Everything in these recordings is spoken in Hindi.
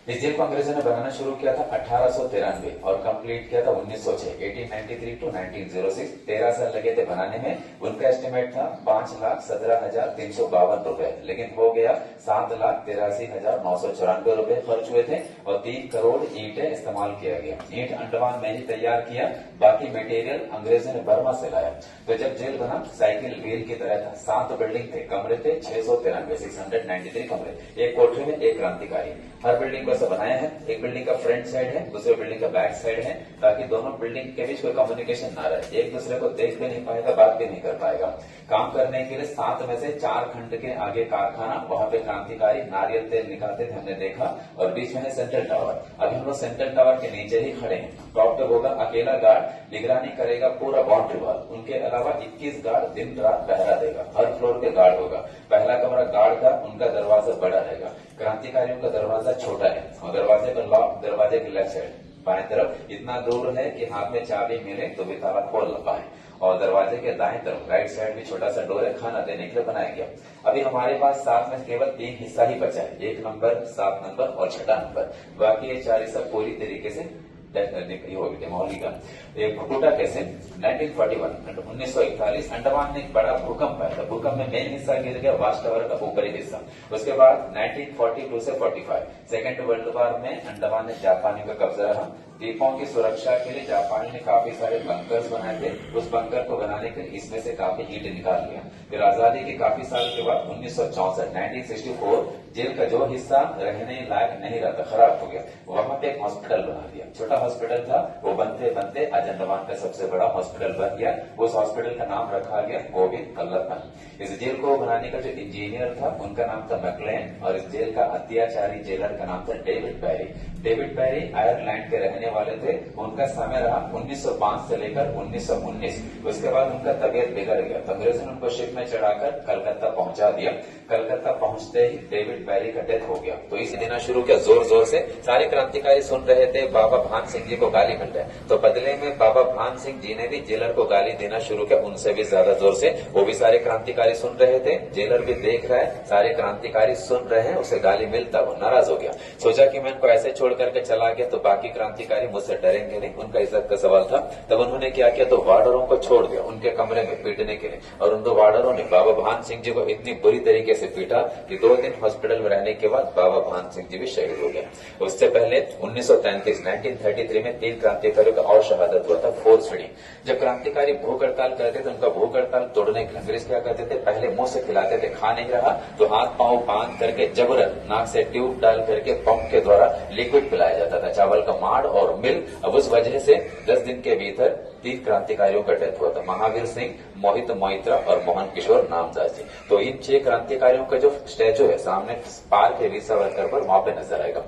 इस जेल को अंग्रेजों ने बनाना शुरू किया था 1893 और कंप्लीट किया था 1906, 1893 टू 1906। 13 साल लगे थे बनाने में। उनका एस्टिमेट था 5,17,352 रुपए, लेकिन हो गया 7,83,994 रुपए खर्च हुए थे और 3 करोड़ ईंटें इस्तेमाल किया गया। ईंट अंडमान में ही तैयार किया, बाकी मटेरियल अंग्रेजों ने बर्मा से लाया। तो जब जेल बना साइकिल व्हील की तरह था। 7 बिल्डिंग थे, कमरे थे 693 कमरे, एक कोठरी में एक क्रांतिकारी। हर बिल्डिंग को ऐसा बनाया है, एक बिल्डिंग का फ्रंट साइड है, दूसरे बिल्डिंग का बैक साइड है, ताकि दोनों बिल्डिंग के बीच कोई कम्युनिकेशन ना रहे, एक दूसरे को देख भी नहीं पाएगा, बात भी नहीं कर पाएगा। काम करने के लिए 7 में से 4 खंड के आगे कारखाना, वहां पे क्रांतिकारी नारियल तेल निकालते थे, हमने देखा। और बीच में है सेंट्रल टावर। अभी हम लोग सेंट्रल टावर के नीचे ही खड़े हैं। टॉप पे होगा अकेला गार्ड, निगरानी करेगा पूरा बाउंड्री वॉल। उनके अलावा 21 गार्ड दिन रात पहरा देगा। हर फ्लोर पे गार्ड होगा। पहला कमरा गार्ड का, उनका दरवाजा बड़ा रहेगा। क्रांतिकारियों का दरवाजा छोटा है और दरवाजे पर लॉक, दरवाजे के लेफ्ट साइड बाएं तरफ इतना दूर है कि हाथ में चाबी मिले तो भी ताला खोल ना पाए। और दरवाजे के दाएं तरफ राइट साइड भी छोटा सा डोर है, खाना देने के लिए बनाया गया। अभी हमारे पास 7 में केवल 3 हिस्सा ही बचा है, 1 नंबर, 7 नंबर और 6 नंबर। बाकी ये 4 हिस्सा पूरी तरीके से होगी का। एक टूटा कैसे? 1941 अंडमान में एक बड़ा भूकंप आया था। भूकंप में मेन हिस्सा गिर गया, वाच टावर का ऊपरी हिस्सा। उसके बाद 1942 से 45 सेकेंड वर्ल्ड वॉर में अंडमान में जापानी का कब्जा रहा। द्वीपों की सुरक्षा के लिए जापानी ने काफी सारे बंकर्स बनाए थे। उस बंकर को बनाने के लिए इसमें से काफी ईंट निकाल लिया। फिर आजादी के काफी साल के बाद 1964 जेल का जो हिस्सा रहने लायक नहीं रहा था, खराब हो गया, वहां पे एक हॉस्पिटल बना दिया। छोटा हॉस्पिटल था, वो बनते बनते आज अंडमान का सबसे बड़ा हॉस्पिटल बन गया। उस हॉस्पिटल का नाम रखा गया गोविंद कल्लप्पन। इस जेल को बनाने का जो इंजीनियर था उनका नाम था मैकलेन, और इस जेल का अत्याचारी जेलर का नाम था डेविड बैरी। डेविड बैरी आयरलैंड के रहने वाले थे। उनका समय रहा 1905 से लेकर 1919। उसके बाद उनका तबियत बिगड़ गया तो अंग्रेजों ने उनको शिप में चढ़ाकर कलकत्ता पहुंचा दिया। कलकत्ता पहुंचते ही डेविड बैरी का डेथ हो गया। तो इसे देना शुरू किया जोर जोर से। सारे क्रांतिकारी सुन रहे थे बाबा भान सिंह जी को गाली मिल रहा है, तो बदले में बाबा भान सिंह जी ने भी जेलर को गाली देना शुरू किया, उनसे भी ज्यादा जोर से। वो भी सारे क्रांतिकारी सुन रहे थे, जेलर भी देख रहा है, सारे क्रांतिकारी सुन रहे हैं, उसे गाली मिलता, वो नाराज हो गया। सोचा कि मैं इनको ऐसे छोड़ करके चला गया तो बाकी क्रांतिकारी मुझसे डरेंगे नहीं, उनका इज्जत का सवाल था। तब उन्होंने क्या किया, तो वार्डरों को छोड़ दिया उनके कमरे में पीटने के लिए। और उन 2 वार्डरों ने बाबा भान सिंह जी को इतनी बुरी तरीके से पीटा कि 2 दिन हॉस्पिटल में रहने के बाद बाबा भान सिंह जी भी शहीद हो गए। उससे पहले 1933 में 3 क्रांतिकारियों का और शहादत हुआ था फोर्सफुली। जब क्रांतिकारी भूख हड़ताल करते थे, उनका भूख हड़ताल तोड़ने के लिए अंग्रेज क्या करते थे, पहले मुंह से खिलाते थे, खा नहीं रहा तो हाथ पांव बांध करके जबरन नाक से ट्यूब डाल करके पंप के द्वारा लिक्विड पिलाया जाता था, चावल का माड़ और मिल्क। अब उस वजह से 10 दिन के भीतर 3 क्रांतिकारियों का डेथ हुआ था, महावीर सिंह, मोहित मोइत्रा और मोहन किशोर नामदास जी। तो इन 6 क्रांतिकारियों का जो स्टैचू है सामने पार्क है वीर सावरकर पर, वहां पे नजर आएगा।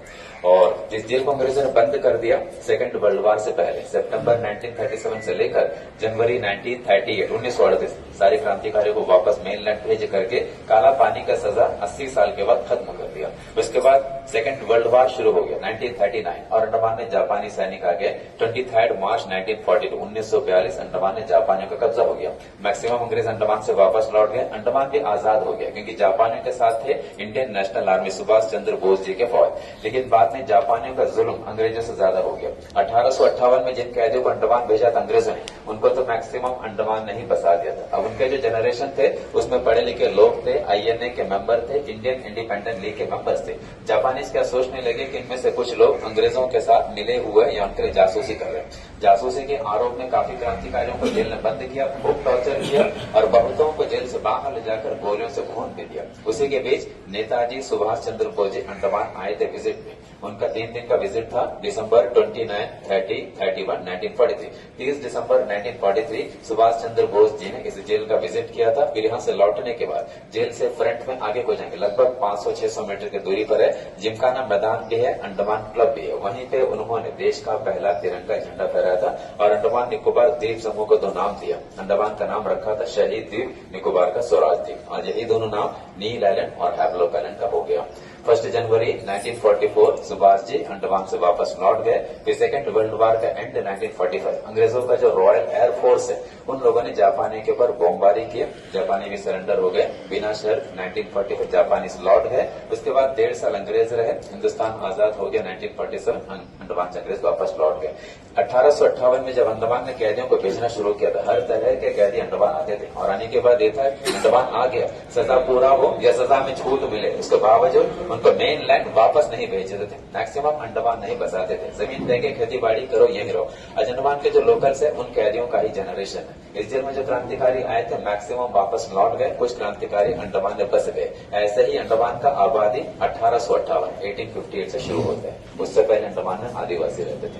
और इस जेल को अंग्रेजों ने बंद कर दिया सेकेंड वर्ल्ड वॉर से पहले। सितंबर 1937 से लेकर जनवरी 1938 सारे क्रांतिकारियों को वापस मेनलैंड भेज करके काला पानी का सजा 80 साल के बाद खत्म कर दिया। उसके बाद सेकेंड वर्ल्ड वॉर शुरू हो गया 1939 और अंडमान में जापानी सैनिक आ गए। 23 मार्च 1942 अंडमान में जापानियों का कब्जा हो गया। मैक्सिमम अंग्रेज अंडमान से वापस लौट गए। अंडमान भी आजाद हो गया क्योंकि जापानियों के साथ थे Indian national army, Subhash Chandra Bose ji के फौज। लेकिन बाद में जापानियों का जुल्म अंग्रेजों से ज्यादा हो गया। 1858 में जिन कैदियों को अंडमान भेजा था अंग्रेजों ने, उनको तो मैक्सिमम अंडमान नहीं बसा दिया था। अब उनके जो जनरेशन थे उसमें पढ़े लिखे लोग थे, INA के मेंबर थे, इंडियन इंडिपेंडेंट लीग के मेंबर्स थे। जापानीज क्या सोचने लगे कि इनमें से कुछ लोग अंग्रेजों के साथ मिले हुए या उनके लिए जासूसी कर रहे हैं। जासूसी के आरोप में काफी क्रांतिकारियों को जेल में बंद किया, खूब टॉर्चर किया और बहुतों को जेल से बाहर ले जाकर गोलियों से भून भी दिया। उसी के बीच नेताजी सुभाष चंद्र बोस जी अंडमान आए थे विजिट में। उनका 3 दिन का विजिट था, दिसंबर 29, 30, 31, 1943। 30 दिसंबर 1943 सुभाष चंद्र बोस जी ने इस जेल का विजिट किया था। फिर यहाँ से लौटने के बाद जेल से फ्रंट में आगे को जाएंगे, लगभग 500-600 मीटर की दूरी पर है, जिमखाना मैदान भी है, अंडमान क्लब भी है। वहीं पे उन्होंने देश का पहला तिरंगा झंडा फहराया था और अंडमान निकोबार द्वीप समूह को 2 नाम दिया। अंडमान का नाम रखा था शहीद द्वीप, निकोबार का स्वराज द्वीप। और यही दोनों नाम नील आइलैंड और हैवलॉक आइलैंड का हो गया। 1 जनवरी 1944 सुभाष जी अंडमान से वापस लौट गए। फिर सेकेंड वर्ल्ड वॉर का एंड 1945, अंग्रेजों का जो रॉयल एयर फोर्स है उन लोगों ने जापानी के ऊपर बमबारी किए, जापानी भी सरेंडर हो गए बिना शर्त। 1945 जापानीज लौट गए। उसके बाद 1.5 साल अंग्रेज रहे, हिंदुस्तान आजाद हो गया। 1947 अंडमान से अंग्रेज वापस लौट गए। 1858 में जब अंडमान ने कैदियों को भेजना शुरू किया था, हर तरह के कैदी अंडमान आते थे और आने के बाद देखा अंडमान आ गया, सजा पूरा हो या सजा में छूट मिले, उसके बावजूद उनको मेन लैंड वापस नहीं भेजते थे। मैक्सिमम अंडमान नहीं बसाते थे, जमीन देके खेती बाड़ी करो, यही रहो। आज अंडमान के जो लोकल्स है उन कैदियों का ही जनरेशन है। इस जेल में जो क्रांतिकारी आए थे मैक्सिमम वापस लौट गए, कुछ क्रांतिकारी अंडमान में बस गए। ऐसे ही अंडमान का आबादी 1858 1858 से शुरू होता है, उससे पहले अंडमान में आदिवासी रहते थे।